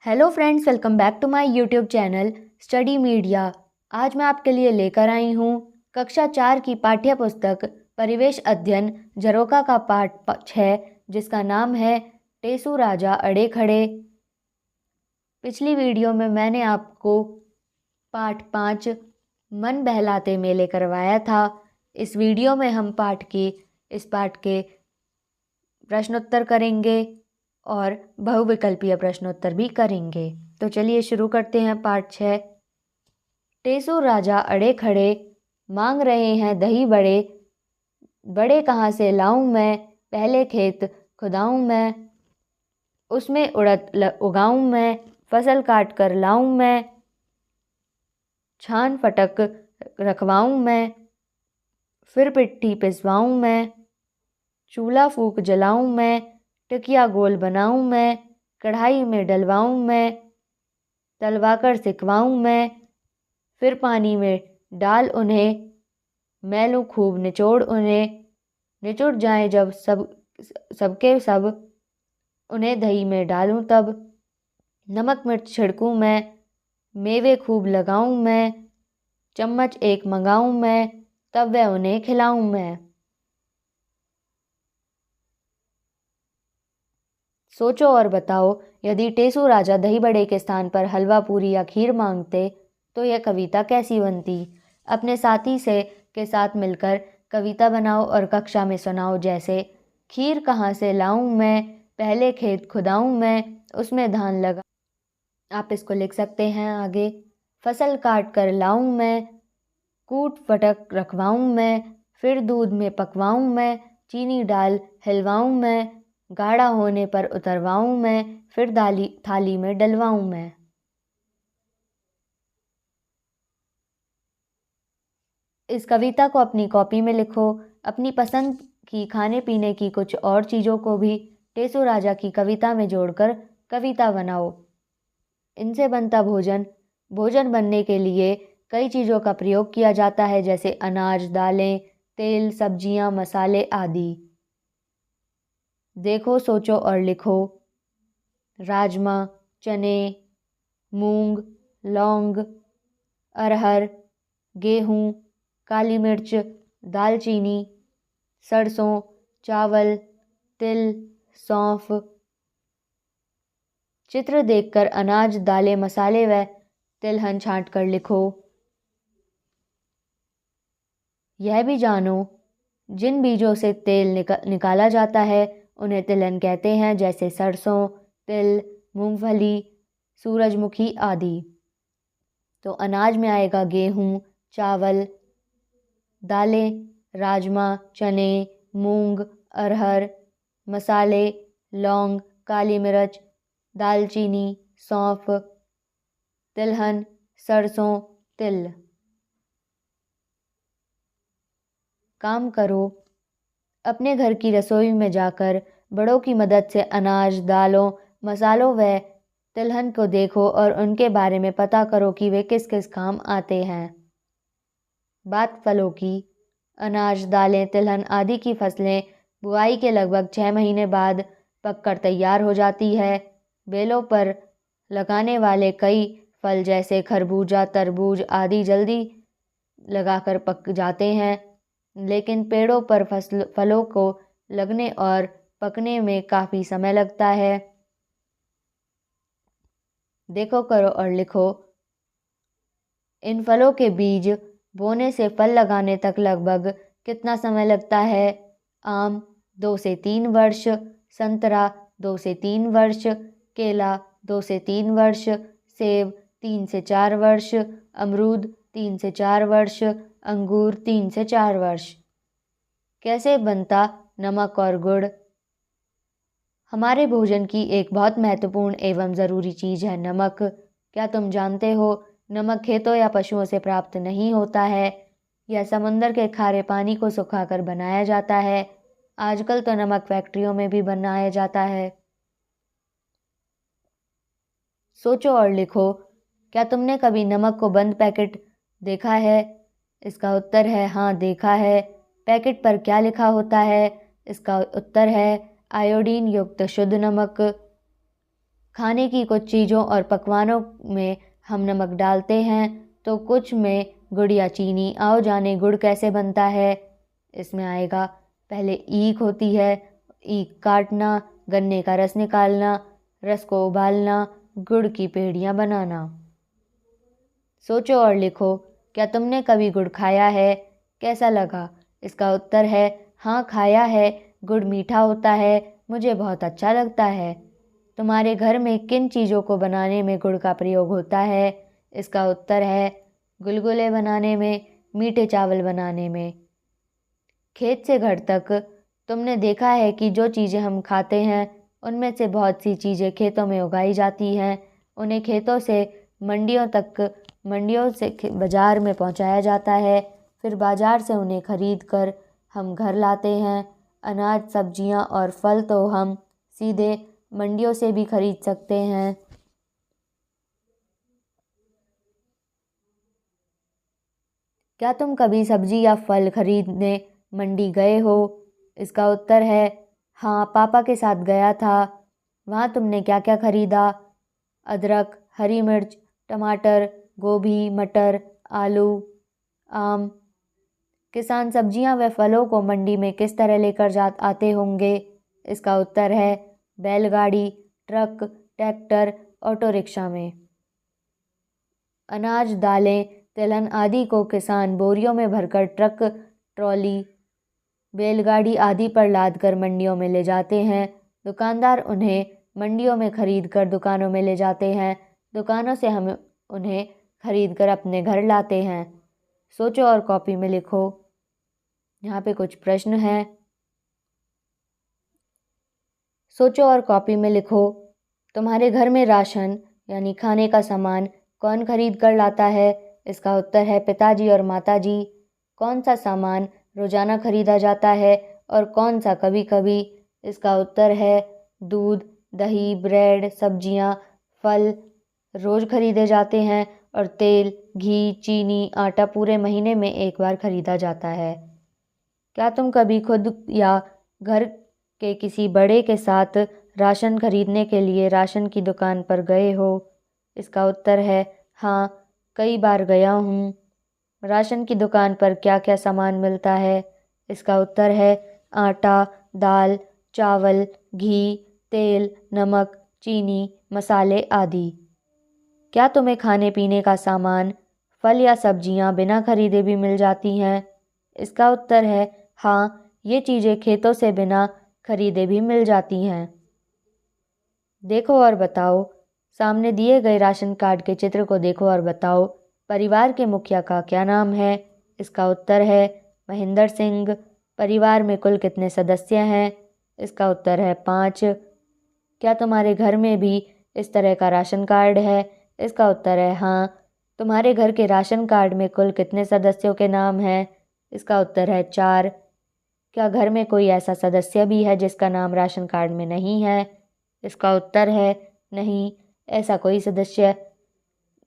Hello friends, welcome back to my YouTube channel study media. आज मैं आपके लिए लेकर आई हूँ कक्षा 4 की पाठ्य पुस्तक परिवेश अध्ययन झरोखा का पाठ 6, जिसका नाम है टेसू राजा अड़े खड़े। पिछली वीडियो में मैंने आपको पाठ 5 मन बहलाते मेले करवाया था। इस वीडियो में हम इस पाठ के प्रश्नोत्तर करेंगे और बहुविकल्पीय प्रश्नोत्तर भी करेंगे। तो चलिए शुरू करते हैं पाठ 6। टेसू राजा अड़े खड़े, मांग रहे हैं दही बड़े। बड़े कहाँ से लाऊं मैं, पहले खेत खुदाऊं मैं। उसमें उड़द उगाऊं मैं, फसल काट कर लाऊं मैं। छान फटक रखवाऊं मैं, फिर पिट्ठी पिसवाऊं मैं। चूल्हा फूक जलाऊं मैं, टिकिया गोल बनाऊं मैं। कढ़ाई में डलवाऊं मैं, तलवाकर सिकवाऊं मैं। फिर पानी में डाल उन्हें, मैलूं खूब निचोड़ उन्हें। निचुड़ जाएं जब सबके सब, उन्हें दही में डालूं तब। नमक मिर्च छिड़कूं मैं, मेवे खूब लगाऊं मैं। चम्मच एक मंगाऊं मैं, तब वह उन्हें खिलाऊं मैं। सोचो और बताओ, यदि टेसू राजा दही बड़े के स्थान पर हलवा पूरी या खीर मांगते तो यह कविता कैसी बनती। अपने साथी के साथ मिलकर कविता बनाओ और कक्षा में सुनाओ। जैसे खीर कहाँ से लाऊं मैं, पहले खेत खुदाऊं मैं, उसमें धान लगा। आप इसको लिख सकते हैं आगे। फसल काट कर लाऊं मैं, कूट फटक रखवाऊं मैं। फिर दूध में पकवाऊं मैं, चीनी डाल हिलवाऊं मैं। गाढ़ा होने पर उतरवाऊं मैं, फिर थाली में डलवाऊं मैं। इस कविता को अपनी कॉपी में लिखो। अपनी पसंद की खाने पीने की कुछ और चीज़ों को भी टेसू राजा की कविता में जोड़कर कविता बनाओ। इनसे बनता भोजन बनने के लिए कई चीज़ों का प्रयोग किया जाता है, जैसे अनाज, दालें, तेल, सब्जियां, मसाले आदि। देखो, सोचो और लिखो। राजमा, चने, मूंग, लौंग, अरहर, गेहूं, काली मिर्च, दालचीनी, सरसों, चावल, तिल, सौंफ। चित्र देखकर अनाज, दालें, मसाले व तिलहन छांट कर लिखो। यह भी जानो, जिन बीजों से तेल निकाला जाता है उन्हें तिलहन कहते हैं, जैसे सरसों, तिल, मूंगफली, सूरजमुखी आदि। तो अनाज में आएगा गेहूं, चावल, दालें, राजमा, चने, मूंग, अरहर। मसाले, लौंग, काली मिर्च, दालचीनी, सौंफ, तिलहन, सरसों, तिल। काम करो। अपने घर की रसोई में जाकर बड़ों की मदद से अनाज, दालों, मसालों व तिलहन को देखो और उनके बारे में पता करो कि वे किस किस काम आते हैं। बात फलों की। अनाज, दालें, तिलहन आदि की फसलें बुआई के लगभग 6 महीने बाद पककर तैयार हो जाती है। बेलों पर लगाने वाले कई फल जैसे खरबूजा, तरबूज आदि जल्दी लगाकर पक जाते हैं, लेकिन पेड़ों पर फलों को लगने और पकने में काफ़ी समय लगता है। देखो, करो और लिखो। इन फलों के बीज बोने से फल लगाने तक लगभग कितना समय लगता है। आम 2 से 3 वर्ष, संतरा 2 से 3 वर्ष, केला 2 से 3 वर्ष, सेब 3 से 4 वर्ष, अमरूद 3 से 4 वर्ष, अंगूर 3 से 4 वर्ष। कैसे बनता नमक और गुड़। हमारे भोजन की एक बहुत महत्वपूर्ण एवं ज़रूरी चीज़ है नमक। क्या तुम जानते हो, नमक खेतों या पशुओं से प्राप्त नहीं होता है। यह समुद्र के खारे पानी को सुखाकर बनाया जाता है। आजकल तो नमक फैक्ट्रियों में भी बनाया जाता है। सोचो और लिखो। क्या तुमने कभी नमक को बंद पैकेट देखा है। इसका उत्तर है हाँ, देखा है। पैकेट पर क्या लिखा होता है। इसका उत्तर है आयोडीन युक्त शुद्ध नमक। खाने की कुछ चीज़ों और पकवानों में हम नमक डालते हैं तो कुछ में गुड़ या चीनी। आओ जाने गुड़ कैसे बनता है। इसमें आएगा, पहले ईख होती है, ईख काटना, गन्ने का रस निकालना, रस को उबालना, गुड़ की पेड़ियाँ बनाना। सोचो और लिखो, क्या तुमने कभी गुड़ खाया है? कैसा लगा? इसका उत्तर है हाँ, खाया है। गुड़ मीठा होता है, मुझे बहुत अच्छा लगता है। तुम्हारे घर में किन चीज़ों को बनाने में गुड़ का प्रयोग होता है? इसका उत्तर है गुलगुले बनाने में, मीठे चावल बनाने में। खेत से घर तक तुमने देखा है कि जो चीज़ें हम खाते हैं उनमें से बहुत सी चीज़ें खेतों में उगाई जाती हैं। उन्हें खेतों से मंडियों से बाज़ार में पहुंचाया जाता है। फिर बाज़ार से उन्हें खरीद कर हम घर लाते हैं। अनाज, सब्जियां और फल तो हम सीधे मंडियों से भी खरीद सकते हैं। क्या तुम कभी सब्जी या फल खरीदने मंडी गए हो? इसका उत्तर है हाँ, पापा के साथ गया था। वहाँ तुमने क्या क्या खरीदा? अदरक, हरी मिर्च, टमाटर, गोभी, मटर, आलू, आम। किसान सब्जियां व फलों को मंडी में किस तरह लेकर जा आते होंगे? इसका उत्तर है बैलगाड़ी, ट्रक, ट्रैक्टर, ऑटो रिक्शा में। अनाज, दालें, तिलहन आदि को किसान बोरियों में भरकर ट्रक, ट्रॉली, बैलगाड़ी आदि पर लाद कर मंडियों में ले जाते हैं। दुकानदार उन्हें मंडियों में खरीद कर दुकानों में ले जाते हैं। दुकानों से हम उन्हें खरीद कर अपने घर लाते हैं। सोचो और कॉपी में लिखो। यहाँ पे कुछ प्रश्न हैं। सोचो और कॉपी में लिखो। तुम्हारे घर में राशन यानी खाने का सामान कौन खरीद कर लाता है? इसका उत्तर है पिताजी और माताजी। कौन सा सामान रोजाना खरीदा जाता है और कौन सा कभी कभी? इसका उत्तर है दूध, दही, ब्रेड, सब्जियां, फल रोज खरीदे जाते हैं और तेल, घी, चीनी, आटा पूरे महीने में एक बार खरीदा जाता है। क्या तुम कभी खुद या घर के किसी बड़े के साथ राशन खरीदने के लिए राशन की दुकान पर गए हो? इसका उत्तर है हाँ, कई बार गया हूँ। राशन की दुकान पर क्या क्या सामान मिलता है? इसका उत्तर है आटा, दाल, चावल, घी, तेल, नमक, चीनी, मसाले आदि। क्या तुम्हें खाने पीने का सामान, फल या सब्जियां बिना खरीदे भी मिल जाती हैं? इसका उत्तर है हाँ, ये चीज़ें खेतों से बिना खरीदे भी मिल जाती हैं। देखो और बताओ। सामने दिए गए राशन कार्ड के चित्र को देखो और बताओ परिवार के मुखिया का क्या नाम है? इसका उत्तर है महेंद्र सिंह। परिवार में कुल कितने सदस्य हैं? इसका उत्तर है 5। क्या तुम्हारे घर में भी इस तरह का राशन कार्ड है? इसका उत्तर है हाँ। तुम्हारे घर के राशन कार्ड में कुल कितने सदस्यों के नाम हैं? इसका उत्तर है 4। क्या घर में कोई ऐसा सदस्य भी है जिसका नाम राशन कार्ड में नहीं है? इसका उत्तर है नहीं, ऐसा कोई सदस्य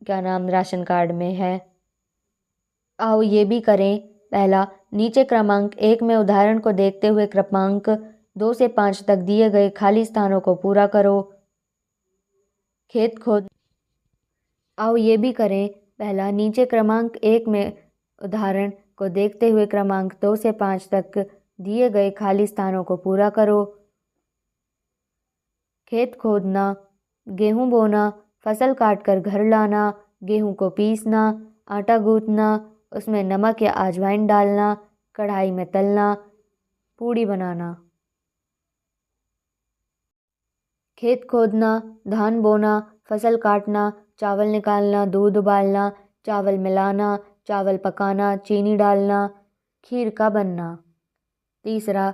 का नाम राशन कार्ड में है। आओ ये भी करें। पहला, नीचे क्रमांक 1 में उदाहरण को देखते हुए क्रमांक 2 से 5 तक दिए गए खाली स्थानों को पूरा करो। खेत खोद आओ ये भी करें। पहला, नीचे क्रमांक 1 में उदाहरण को देखते हुए क्रमांक 2 से 5 तक दिए गए खाली स्थानों को पूरा करो। खेत खोदना, गेहूं बोना, फसल काटकर घर लाना, गेहूं को पीसना, आटा गूंथना, उसमें नमक या अजवाइन डालना, कढ़ाई में तलना, पूड़ी बनाना। खेत खोदना, धान बोना, फसल काटना, चावल निकालना, दूध उबालना, चावल मिलाना, चावल पकाना, चीनी डालना, खीर का बनना। तीसरा,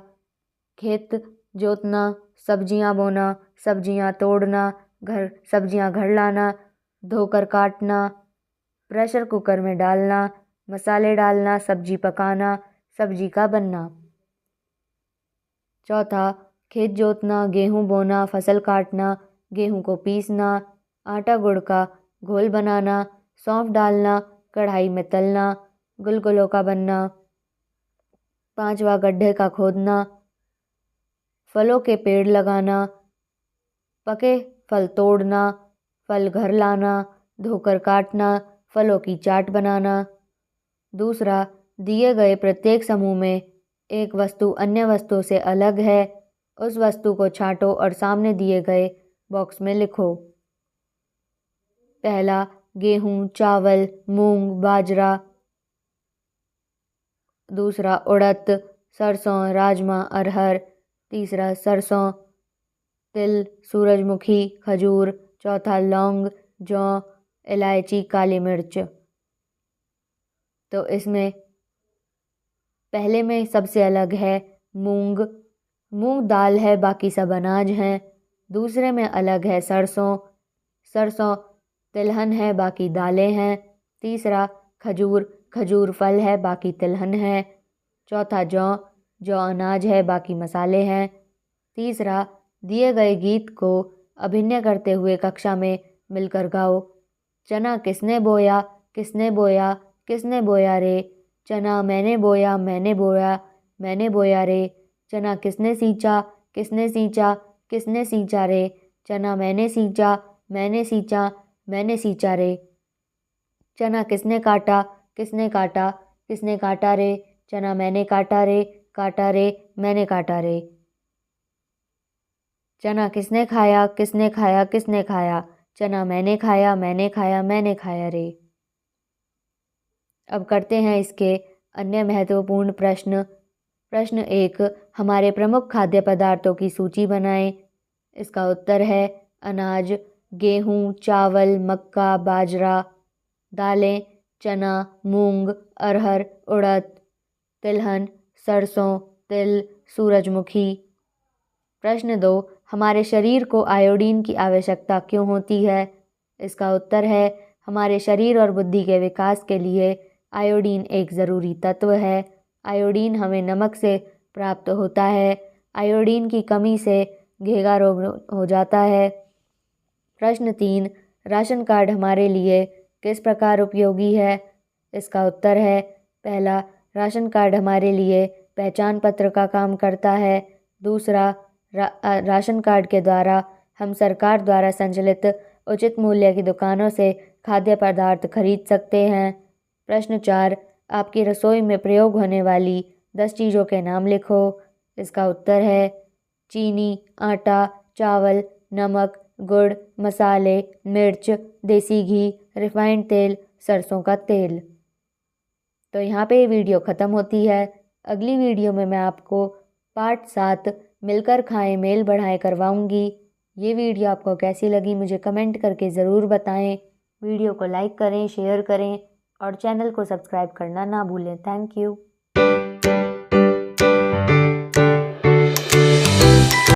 खेत जोतना, सब्जियां बोना, सब्जियां तोड़ना, सब्जियां घर लाना, धोकर काटना, प्रेशर कुकर में डालना, मसाले डालना, सब्जी पकाना, सब्जी का बनना। चौथा, खेत जोतना, गेहूं बोना, फसल काटना, गेहूं को पीसना, आटा गुड़ का घोल बनाना, सौंफ डालना, कढ़ाई में तलना, गुलगुलों का बनना। पांचवा, गड्ढे का खोदना, फलों के पेड़ लगाना, पके फल तोड़ना, फल घर लाना, धोकर काटना, फलों की चाट बनाना। दूसरा, दिए गए प्रत्येक समूह में एक वस्तु अन्य वस्तु से अलग है, उस वस्तु को छांटो और सामने दिए गए बॉक्स में लिखो। पहला, गेहूं, चावल, मूंग, बाजरा। दूसरा, उड़द, सरसों, राजमा, अरहर। तीसरा, सरसों, तिल, सूरजमुखी, खजूर। चौथा, लौंग, जौ, इलायची, काली मिर्च। तो इसमें पहले में सबसे अलग है मूंग। मूंग दाल है, बाकी सब अनाज हैं। दूसरे में अलग है सरसों। सरसों तिलहन है, बाकी दालें हैं। तीसरा, खजूर। खजूर फल है, बाकी तिलहन है। चौथा, जौ। जौ अनाज है, बाकी मसाले हैं। तीसरा, दिए गए गीत को अभिनय करते हुए कक्षा में मिलकर गाओ। चना किसने बोया, किसने बोया, किसने बोया रे। चना मैंने बोया, मैंने बोया, मैंने बोया रे। चना किसने सींचा, किसने सींचा, किसने सींचा रे। चना मैंने सींचा, मैंने सींचा, मैंने सींचा रे। चना किसने काटा, किसने काटा, किसने काटा रे। चना मैंने काटा रे, काटा रे, मैंने काटा रे। चना किसने खाया, किसने खाया, किसने खाया। चना मैंने खाया, मैंने खाया, मैंने खाया रे। अब करते हैं इसके अन्य महत्वपूर्ण प्रश्न। प्रश्न 1, हमारे प्रमुख खाद्य पदार्थों की सूची बनाएं। इसका उत्तर है अनाज, गेहूं, चावल, मक्का, बाजरा। दालें, चना, मूंग, अरहर, उड़द। तिलहन, सरसों, तिल, सूरजमुखी। प्रश्न 2, हमारे शरीर को आयोडीन की आवश्यकता क्यों होती है। इसका उत्तर है हमारे शरीर और बुद्धि के विकास के लिए आयोडीन एक ज़रूरी तत्व है। आयोडीन हमें नमक से प्राप्त होता है। आयोडीन की कमी से घेंघा रोग हो जाता है। प्रश्न 3, राशन कार्ड हमारे लिए किस प्रकार उपयोगी है। इसका उत्तर है पहला, राशन कार्ड हमारे लिए पहचान पत्र का काम करता है। दूसरा, राशन कार्ड के द्वारा हम सरकार द्वारा संचालित उचित मूल्य की दुकानों से खाद्य पदार्थ खरीद सकते हैं। प्रश्न 4, आपकी रसोई में प्रयोग होने वाली 10 चीज़ों के नाम लिखो। इसका उत्तर है चीनी, आटा, चावल, नमक, गुड़, मसाले, मिर्च, देसी घी, रिफाइंड तेल, सरसों का तेल। तो यहाँ पे ये वीडियो ख़त्म होती है। अगली वीडियो में मैं आपको पार्ट 7 मिलकर खाएं मेल बढ़ाएं करवाऊँगी। ये वीडियो आपको कैसी लगी मुझे कमेंट करके ज़रूर बताएं। वीडियो को लाइक करें, शेयर करें और चैनल को सब्सक्राइब करना ना भूलें। Thank you.